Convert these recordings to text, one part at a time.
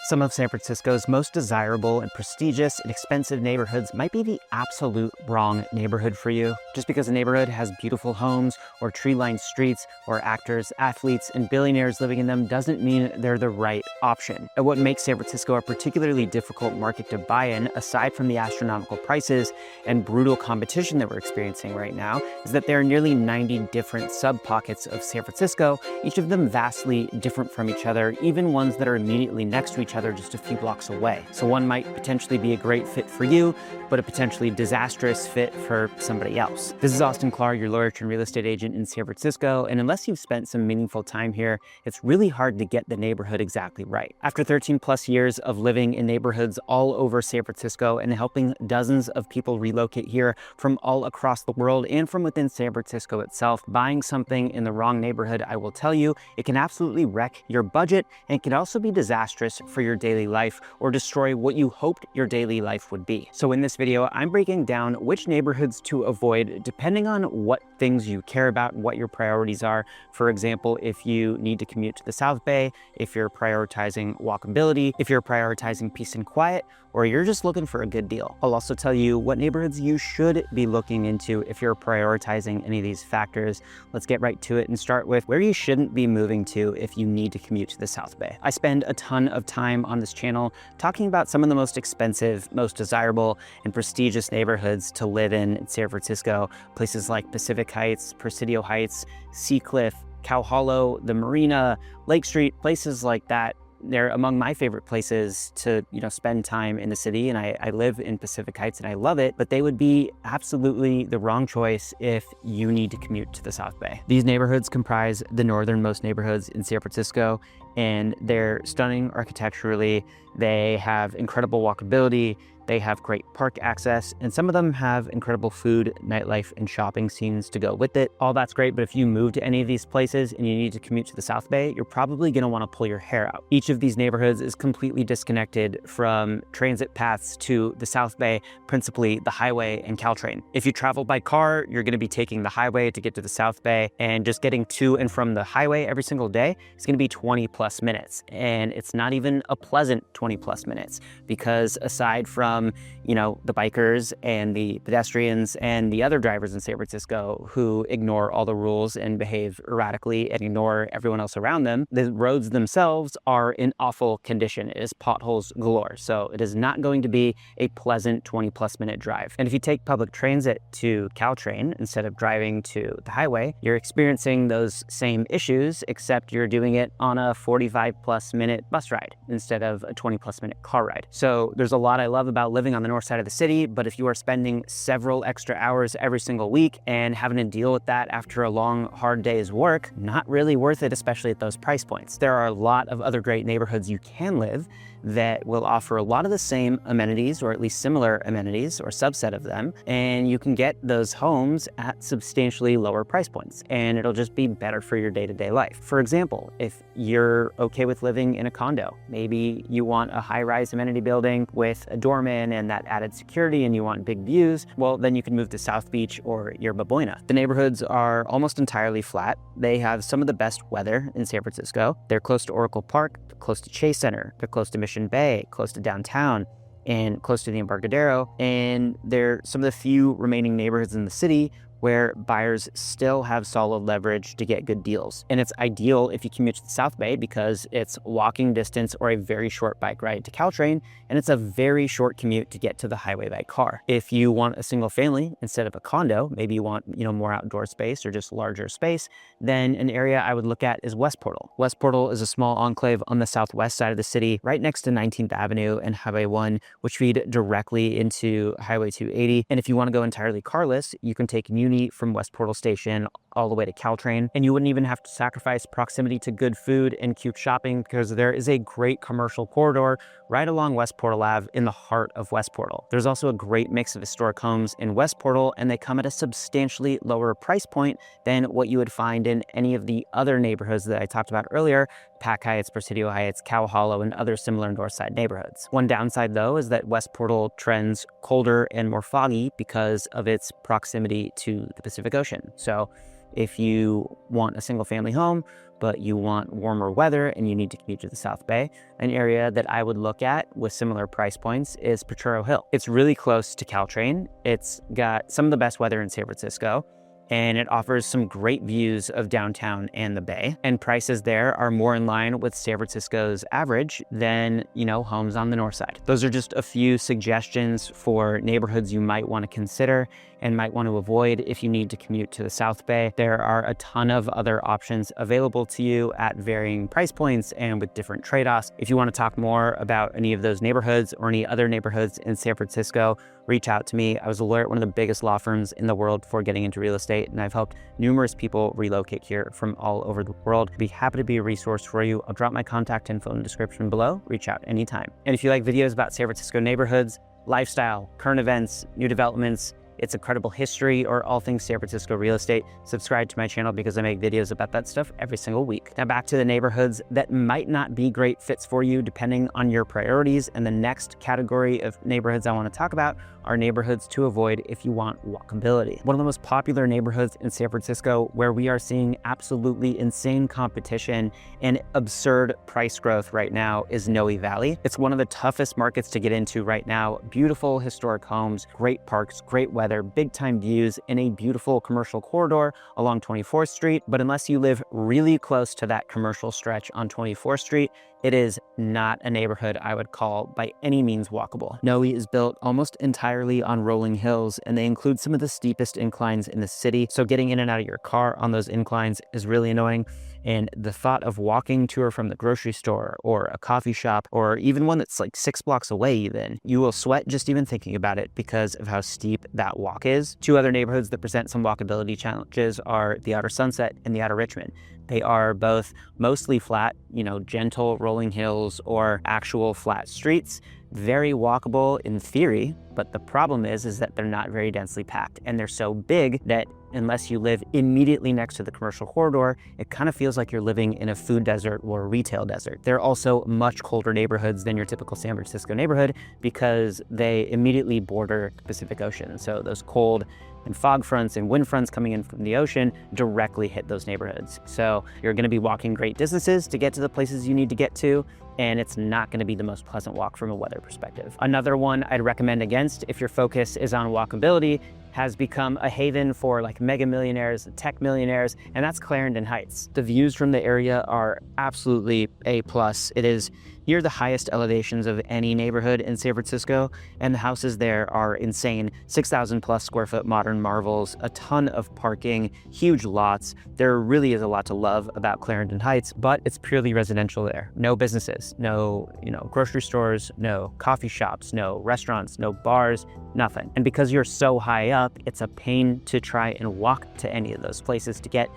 Some of San Francisco's most desirable and prestigious and expensive neighborhoods might be the absolute wrong neighborhood for you. Just because a neighborhood has beautiful homes or tree-lined streets or actors, athletes, and billionaires living in them doesn't mean they're the right option. And what makes San Francisco a particularly difficult market to buy in, aside from the astronomical prices and brutal competition that we're experiencing right now, is that there are nearly 90 different sub-pockets of San Francisco, each of them vastly different from each other, even ones that are immediately next to each other just a few blocks away. So one might potentially be a great fit for you, but a potentially disastrous fit for somebody else. This is Austin Clark, your lawyer and real estate agent in San Francisco, and unless you've spent some meaningful time here, it's really hard to get the neighborhood exactly right. After 13 plus years of living in neighborhoods all over San Francisco and helping dozens of people relocate here from all across the world and from within San Francisco itself, buying something in the wrong neighborhood, I will tell you, it can absolutely wreck your budget, and it can also be disastrous for your daily life or destroy what you hoped your daily life would be. So in this video, I'm breaking down which neighborhoods to avoid depending on what things you care about and what your priorities are. For example, if you need to commute to the South Bay, if you're prioritizing walkability, if you're prioritizing peace and quiet, or you're just looking for a good deal. I'll also tell you what neighborhoods you should be looking into if you're prioritizing any of these factors. Let's get right to it and start with where you shouldn't be moving to if you need to commute to the South Bay. I spend a ton of time on this channel talking about some of the most expensive, most desirable, and prestigious neighborhoods to live in San Francisco. Places like Pacific Heights, Presidio Heights, Seacliff, Cow Hollow, the Marina, Lake Street, places like that. They're among my favorite places to, spend time in the city, and I live in Pacific Heights and I love it, but they would be absolutely the wrong choice if you need to commute to the South Bay. These neighborhoods comprise the northernmost neighborhoods in San Francisco, and they're stunning architecturally. They have incredible walkability. They have great park access, and some of them have incredible food, nightlife, and shopping scenes to go with it. All that's great, but if you move to any of these places and you need to commute to the South Bay, you're probably gonna wanna pull your hair out. Each of these neighborhoods is completely disconnected from transit paths to the South Bay, principally the highway and Caltrain. If you travel by car, you're gonna be taking the highway to get to the South Bay, and just getting to and from the highway every single day is gonna be 20 plus minutes. And it's not even a pleasant 20 plus minutes, because aside from the bikers and the pedestrians and the other drivers in San Francisco who ignore all the rules and behave erratically and ignore everyone else around them, the roads themselves are in awful condition. It is potholes galore. So it is not going to be a pleasant 20 plus minute drive. And if you take public transit to Caltrain instead of driving to the highway, you're experiencing those same issues, except you're doing it on a 45 plus minute bus ride instead of a 20 plus minute car ride. So there's a lot I love about living on the north side of the city, but if you are spending several extra hours every single week and having to deal with that after a long, hard day's work, not really worth it, especially at those price points. There are a lot of other great neighborhoods you can live that will offer a lot of the same amenities, or at least similar amenities, or subset of them, and you can get those homes at substantially lower price points, and it'll just be better for your day-to-day life. For example, if you're okay with living in a condo, maybe you want a high-rise amenity building with a doorman and that added security, and you want big views, well, then you can move to South Beach or Yerba Buena. The neighborhoods are almost entirely flat. They have some of the best weather in San Francisco. They're close to Oracle Park, close to Chase Center, they're close to Mission Bay, close to downtown, and close to the Embarcadero, and they're some of the few remaining neighborhoods in the city where buyers still have solid leverage to get good deals. And it's ideal if you commute to the South Bay because it's walking distance or a very short bike ride to Caltrain, and it's a very short commute to get to the highway by car. If you want a single family instead of a condo, maybe you want more outdoor space or just larger space, then an area I would look at is West Portal. West Portal is a small enclave on the southwest side of the city, right next to 19th Avenue and Highway 1, which feed directly into Highway 280. And if you want to go entirely carless, you can take Muni from West Portal Station all the way to Caltrain, and you wouldn't even have to sacrifice proximity to good food and cute shopping, because there is a great commercial corridor right along West Portal Ave in the heart of West Portal. There's also a great mix of historic homes in West Portal, and they come at a substantially lower price point than what you would find in any of the other neighborhoods that I talked about earlier, Pac Heights, Presidio Heights, Cow Hollow, and other similar north side neighborhoods. One downside though is that West Portal trends colder and more foggy because of its proximity to the Pacific Ocean. So if you want a single family home but you want warmer weather and you need to commute to the South Bay, an area that I would look at with similar price points is Potrero Hill. It's really close to Caltrain. It's got some of the best weather in San Francisco, and it offers some great views of downtown and the Bay. And prices there are more in line with San Francisco's average than, homes on the north side. Those are just a few suggestions for neighborhoods you might want to consider and might want to avoid if you need to commute to the South Bay. There are a ton of other options available to you at varying price points and with different trade-offs. If you want to talk more about any of those neighborhoods or any other neighborhoods in San Francisco, reach out to me. I was a lawyer at one of the biggest law firms in the world before getting into real estate, and I've helped numerous people relocate here from all over the world. I'd be happy to be a resource for you. I'll drop my contact info in the description below. Reach out anytime. And if you like videos about San Francisco neighborhoods, lifestyle, current events, new developments, its incredible history, or all things San Francisco real estate, subscribe to my channel because I make videos about that stuff every single week. Now back to the neighborhoods that might not be great fits for you depending on your priorities. And the next category of neighborhoods I want to talk about are neighborhoods to avoid if you want walkability. One of the most popular neighborhoods in San Francisco where we are seeing absolutely insane competition and absurd price growth right now is Noe Valley. It's one of the toughest markets to get into right now. Beautiful historic homes, great parks, great weather, big time views in a beautiful commercial corridor along 24th Street. But unless you live really close to that commercial stretch on 24th Street, it is not a neighborhood I would call by any means walkable. Noe is built almost entirely on rolling hills, and they include some of the steepest inclines in the city. So getting in and out of your car on those inclines is really annoying. And the thought of walking to or from the grocery store or a coffee shop, or even one that's like 6 blocks away even, you will sweat just even thinking about it because of how steep that walk is. Two other neighborhoods that present some walkability challenges are the Outer Sunset and the Outer Richmond. They are both mostly flat, gentle rolling hills or actual flat streets, very walkable in theory, but the problem is that they're not very densely packed, and they're so big that unless you live immediately next to the commercial corridor, it kind of feels like you're living in a food desert or a retail desert. They're also much colder neighborhoods than your typical San Francisco neighborhood because they immediately border the Pacific Ocean. So those cold and fog fronts and wind fronts coming in from the ocean directly hit those neighborhoods. So you're going to be walking great distances to get to the places you need to get to, and it's not going to be the most pleasant walk from a weather perspective. Another one I'd recommend against if your focus is on walkability has become a haven for like mega millionaires and tech millionaires, and that's Clarendon Heights. The views from the area are absolutely A+. It is near the highest elevations of any neighborhood in San Francisco, and the houses there are insane. 6,000 plus square foot modern marvels, a ton of parking, huge lots. There really is a lot to love about Clarendon Heights, but it's purely residential there. No businesses, no grocery stores, no coffee shops, no restaurants, no bars, nothing. And because you're so high up, it's a pain to try and walk to any of those places to get,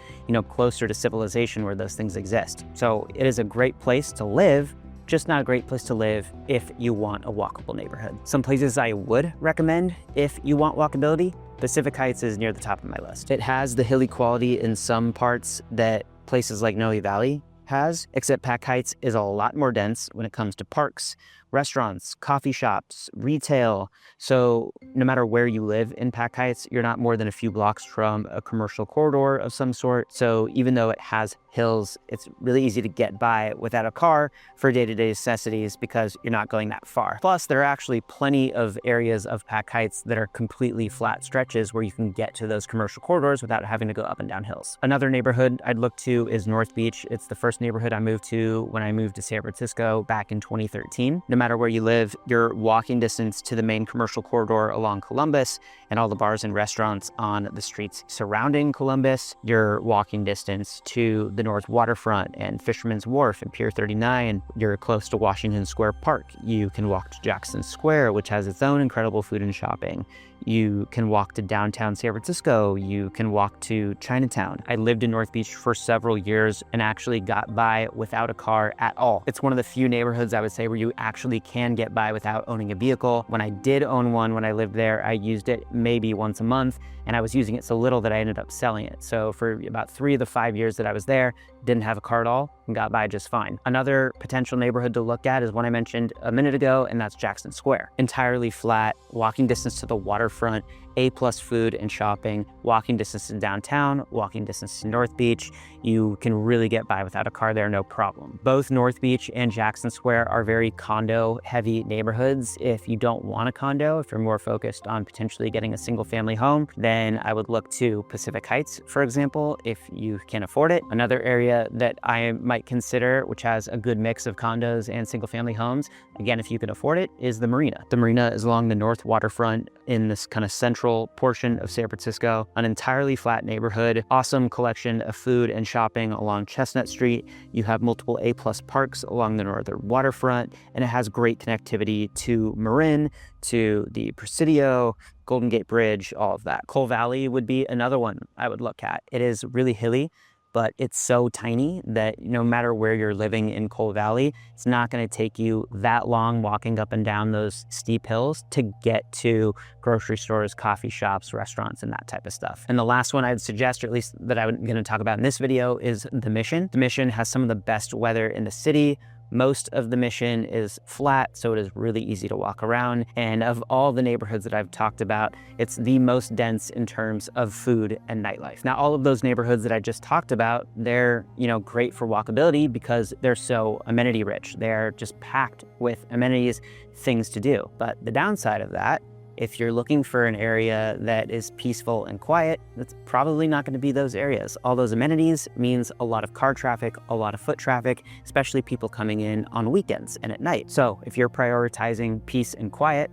closer to civilization where those things exist. So it is a great place to live, just not a great place to live if you want a walkable neighborhood. Some places I would recommend if you want walkability, Pacific Heights is near the top of my list. It has the hilly quality in some parts that places like Noe Valley has, except Pac Heights is a lot more dense when it comes to parks, restaurants, coffee shops, retail. So no matter where you live in Pac Heights, you're not more than a few blocks from a commercial corridor of some sort. So even though it has hills, it's really easy to get by without a car for day-to-day necessities because you're not going that far. Plus, there are actually plenty of areas of Pac Heights that are completely flat stretches where you can get to those commercial corridors without having to go up and down hills. Another neighborhood I'd look to is North Beach. It's the first neighborhood I moved to when I moved to San Francisco back in 2013. No matter where you live, you're walking distance to the main commercial corridor along Columbus and all the bars and restaurants on the streets surrounding Columbus. You're walking distance to the North Waterfront and Fisherman's Wharf and Pier 39. You're close to Washington Square Park. You can walk to Jackson Square, which has its own incredible food and shopping. You can walk to downtown San Francisco. You can walk to Chinatown. I lived in North Beach for several years and actually got by without a car at all. It's one of the few neighborhoods I would say where you actually can get by without owning a vehicle. When I did own one when I lived there, I used it maybe once a month, and I was using it so little that I ended up selling it. So for about 3 of the 5 years that I was there, didn't have a car at all and got by just fine. Another potential neighborhood to look at is one I mentioned a minute ago, and that's Jackson Square. Entirely flat, walking distance to the waterfront, A+ food and shopping, walking distance to downtown, walking distance to North Beach. You can really get by without a car there, no problem. Both North Beach and Jackson Square are very condo heavy neighborhoods. If you don't want a condo, if you're more focused on potentially getting a single family home, then I would look to Pacific Heights, for example, if you can afford it. Another area that I might consider, which has a good mix of condos and single family homes, again, if you can afford it, is the Marina. The Marina is along the north waterfront in this kind of central portion of San Francisco, an entirely flat neighborhood, awesome collection of food and shopping along Chestnut Street. You have multiple A+ parks along the northern waterfront, and it has great connectivity to Marin, to the Presidio, Golden Gate Bridge, all of that. Cole Valley would be another one I would look at. It is really hilly, but it's so tiny that no matter where you're living in Cole Valley, it's not going to take you that long walking up and down those steep hills to get to grocery stores, coffee shops, restaurants, and that type of stuff. And the last one I'd suggest, or at least that I'm going to talk about in this video, is the Mission. The Mission has some of the best weather in the city. Most of the Mission is flat, so it is really easy to walk around. And of all the neighborhoods that I've talked about, it's the most dense in terms of food and nightlife. Now, all of those neighborhoods that I just talked about, they're, great for walkability because they're so amenity rich. They're just packed with amenities, things to do. But the downside of that, if you're looking for an area that is peaceful and quiet, that's probably not going to be those areas. All those amenities means a lot of car traffic, a lot of foot traffic, especially people coming in on weekends and at night. So if you're prioritizing peace and quiet,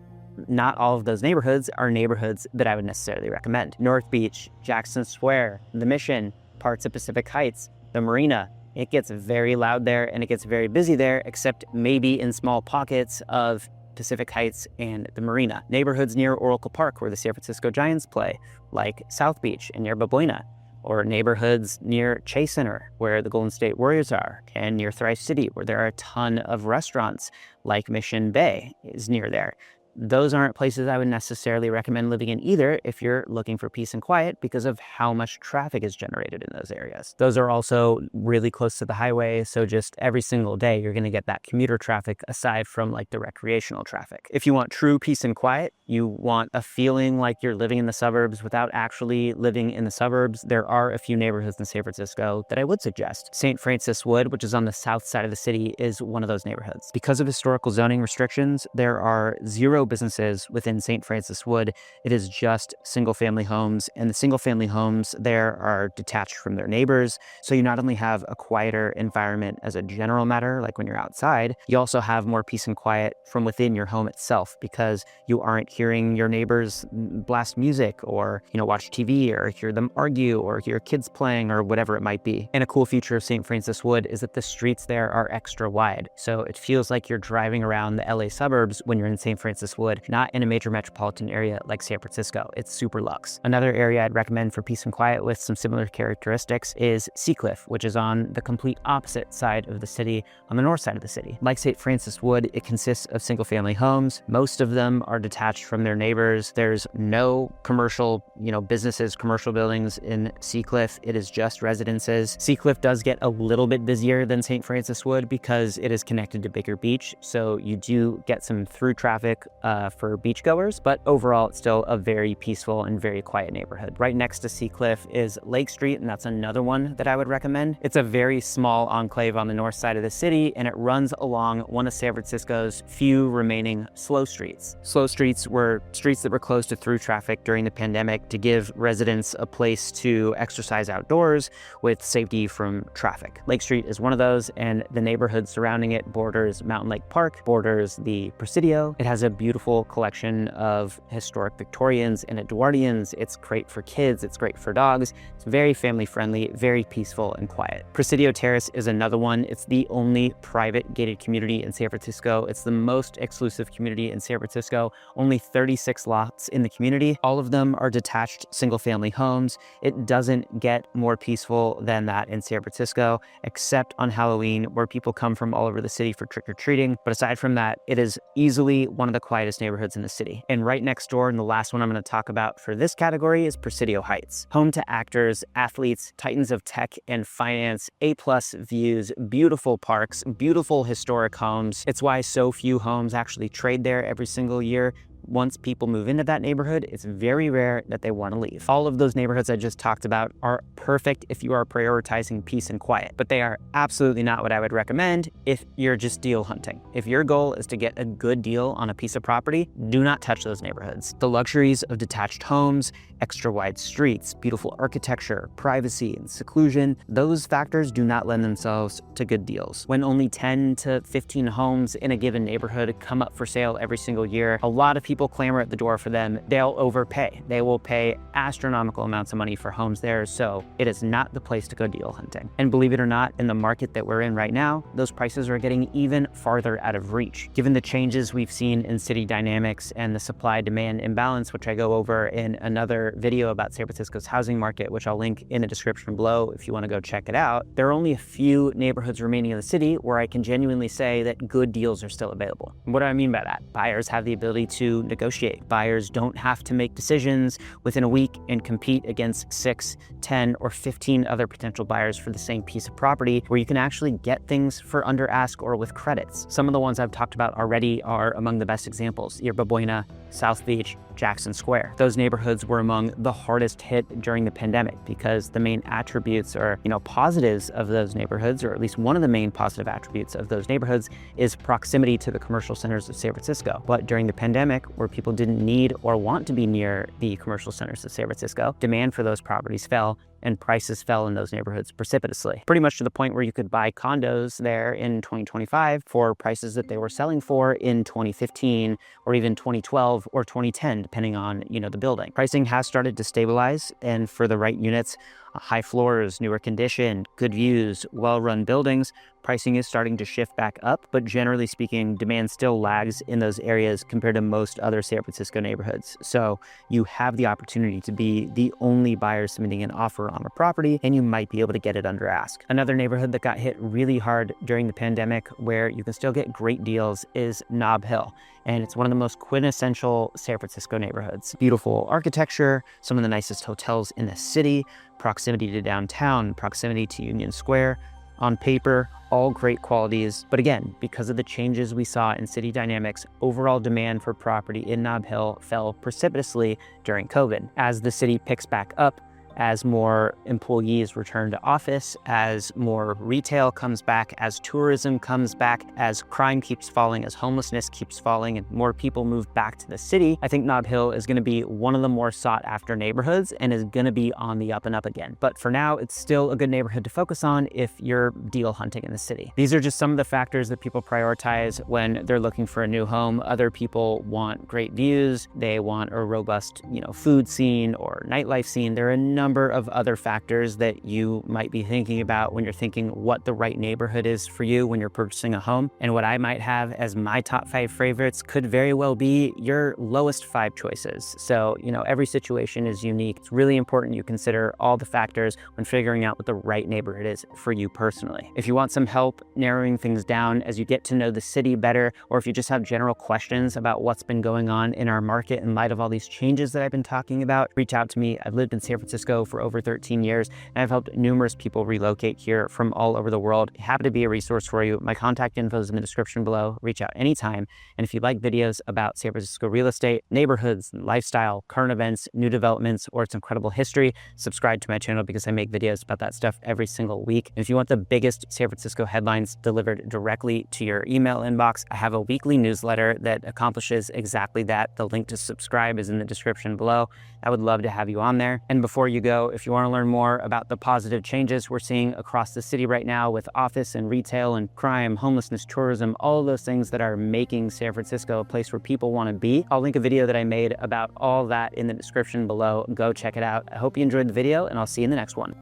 not all of those neighborhoods are neighborhoods that I would necessarily recommend. North Beach, Jackson Square, the Mission, parts of Pacific Heights, the Marina. It gets very loud there and it gets very busy there, except maybe in small pockets of Pacific Heights and the Marina. Neighborhoods near Oracle Park, where the San Francisco Giants play, like South Beach and near Buena, or neighborhoods near Chase Center, where the Golden State Warriors are, and near Thrive City, where there are a ton of restaurants, like Mission Bay is near there. Those aren't places I would necessarily recommend living in either if you're looking for peace and quiet because of how much traffic is generated in those areas. Those are also really close to the highway, so just every single day you're going to get that commuter traffic aside from like the recreational traffic. If you want true peace and quiet, you want a feeling like you're living in the suburbs without actually living in the suburbs, there are a few neighborhoods in San Francisco that I would suggest. St. Francis Wood, which is on the south side of the city, is one of those neighborhoods. Because of historical zoning restrictions, there are 0 businesses within St. Francis Wood. It is just single family homes, and the single family homes there are detached from their neighbors. So you not only have a quieter environment as a general matter, like when you're outside, you also have more peace and quiet from within your home itself because you aren't hearing your neighbors blast music or, watch TV or hear them argue or hear kids playing or whatever it might be. And a cool feature of St. Francis Wood is that the streets there are extra wide. So it feels like you're driving around the LA suburbs when you're in St. Francis Wood, not in a major metropolitan area like San Francisco. It's super luxe. Another area I'd recommend for peace and quiet with some similar characteristics is Seacliff, which is on the complete opposite side of the city, on the north side of the city. Like St. Francis Wood, it consists of single family homes. Most of them are detached from their neighbors. There's no commercial, businesses, commercial buildings in Seacliff. It is just residences. Seacliff does get a little bit busier than St. Francis Wood because it is connected to Baker Beach. So you do get some through traffic for beachgoers, but overall it's still a very peaceful and very quiet neighborhood. Right next to Seacliff is Lake Street, and that's another one that I would recommend. It's a very small enclave on the north side of the city, and it runs along one of San Francisco's few remaining slow streets. Slow streets were streets that were closed to through traffic during the pandemic to give residents a place to exercise outdoors with safety from traffic. Lake Street is one of those, and the neighborhood surrounding it borders Mountain Lake Park, borders the Presidio. It has a beautiful collection of historic Victorians and Edwardians. It's great for kids, it's great for dogs. It's very family friendly, very peaceful and quiet. Presidio Terrace is another one. It's the only private gated community in San Francisco. It's the most exclusive community in San Francisco. Only 36 lots in the community. All of them are detached single family homes. It doesn't get more peaceful than that in San Francisco, except on Halloween, where people come from all over the city for trick-or-treating. But aside from that, it is easily one of the quietest neighborhoods in the city. And right next door, and the last one I'm going to talk about for this category, is Presidio Heights. Home to actors, athletes, titans of tech and finance, A+ views, beautiful parks, beautiful historic homes. It's why so few homes actually trade there every single year. once people move into that neighborhood, it's very rare that they want to leave. All of those neighborhoods I just talked about are perfect if you are prioritizing peace and quiet, but they are absolutely not what I would recommend if you're just deal hunting. If your goal is to get a good deal on a piece of property, do not touch those neighborhoods. The luxuries of detached homes, extra wide streets, beautiful architecture, privacy, and seclusion, those factors do not lend themselves to good deals. When only 10 to 15 homes in a given neighborhood come up for sale every single year, a lot of people clamor at the door for them. They'll overpay. They will pay astronomical amounts of money for homes there, so it is not the place to go deal hunting. And believe it or not, in the market that we're in right now, those prices are getting even farther out of reach. Given the changes we've seen in city dynamics and the supply-demand imbalance, which I go over in another video about San Francisco's housing market, which I'll link in the description below if you want to go check it out, there are only a few neighborhoods remaining in the city where I can genuinely say that good deals are still available. What do I mean by that? Buyers have the ability to negotiate. Buyers don't have to make decisions within a week and compete against 6, 10, or 15 other potential buyers for the same piece of property, where you can actually get things for under ask or with credits. Some of the ones I've talked about already are among the best examples: Yerba Buena, South Beach, Jackson Square. Those neighborhoods were among the hardest hit during the pandemic because the main attributes or positives of those neighborhoods, or at least one of the main positive attributes of those neighborhoods, is proximity to the commercial centers of San Francisco. But during the pandemic, where people didn't need or want to be near the commercial centers of San Francisco, demand for those properties fell and prices fell in those neighborhoods precipitously, pretty much to the point where you could buy condos there in 2025 for prices that they were selling for in 2015 or even 2012 or 2010, depending on the building. Pricing has started to stabilize, and for the right units, high floors, newer condition, good views, well-run buildings, pricing is starting to shift back up, but generally speaking, demand still lags in those areas compared to most other San Francisco neighborhoods. So you have the opportunity to be the only buyer submitting an offer on a property, and you might be able to get it under ask. Another neighborhood that got hit really hard during the pandemic, where you can still get great deals, is Nob Hill. And it's one of the most quintessential San Francisco neighborhoods. Beautiful architecture, some of the nicest hotels in the city, proximity to downtown, proximity to Union Square. On paper, all great qualities, but again, because of the changes we saw in city dynamics, overall demand for property in Nob Hill fell precipitously during COVID. As the city picks back up, as more employees return to office, as more retail comes back, as tourism comes back, as crime keeps falling, as homelessness keeps falling, and more people move back to the city, I think Nob Hill is going to be one of the more sought after neighborhoods and is going to be on the up and up again. But for now, it's still a good neighborhood to focus on if you're deal hunting in the city. These are just some of the factors that people prioritize when they're looking for a new home. Other people want great views. They want a robust, food scene or nightlife scene. There are a number of other factors that you might be thinking about when you're thinking what the right neighborhood is for you when you're purchasing a home. And what I might have as my top 5 favorites could very well be your lowest 5 choices. So, every situation is unique. It's really important you consider all the factors when figuring out what the right neighborhood is for you personally. If you want some help narrowing things down as you get to know the city better, or if you just have general questions about what's been going on in our market in light of all these changes that I've been talking about, reach out to me. I've lived in San Francisco for over 13 years, and I've helped numerous people relocate here from all over the world. Happy to be a resource for you. My contact info is in the description below. Reach out anytime. And if you like videos about San Francisco real estate, neighborhoods, lifestyle, current events, new developments, or its incredible history, subscribe to my channel because I make videos about that stuff every single week. And if you want the biggest San Francisco headlines delivered directly to your email inbox, I have a weekly newsletter that accomplishes exactly that. The link to subscribe is in the description below. I would love to have you on there. And before you go, if you want to learn more about the positive changes we're seeing across the city right now with office and retail and crime, homelessness, tourism, all of those things that are making San Francisco a place where people want to be, I'll link a video that I made about all that in the description below. Go check it out. I hope you enjoyed the video, and I'll see you in the next one.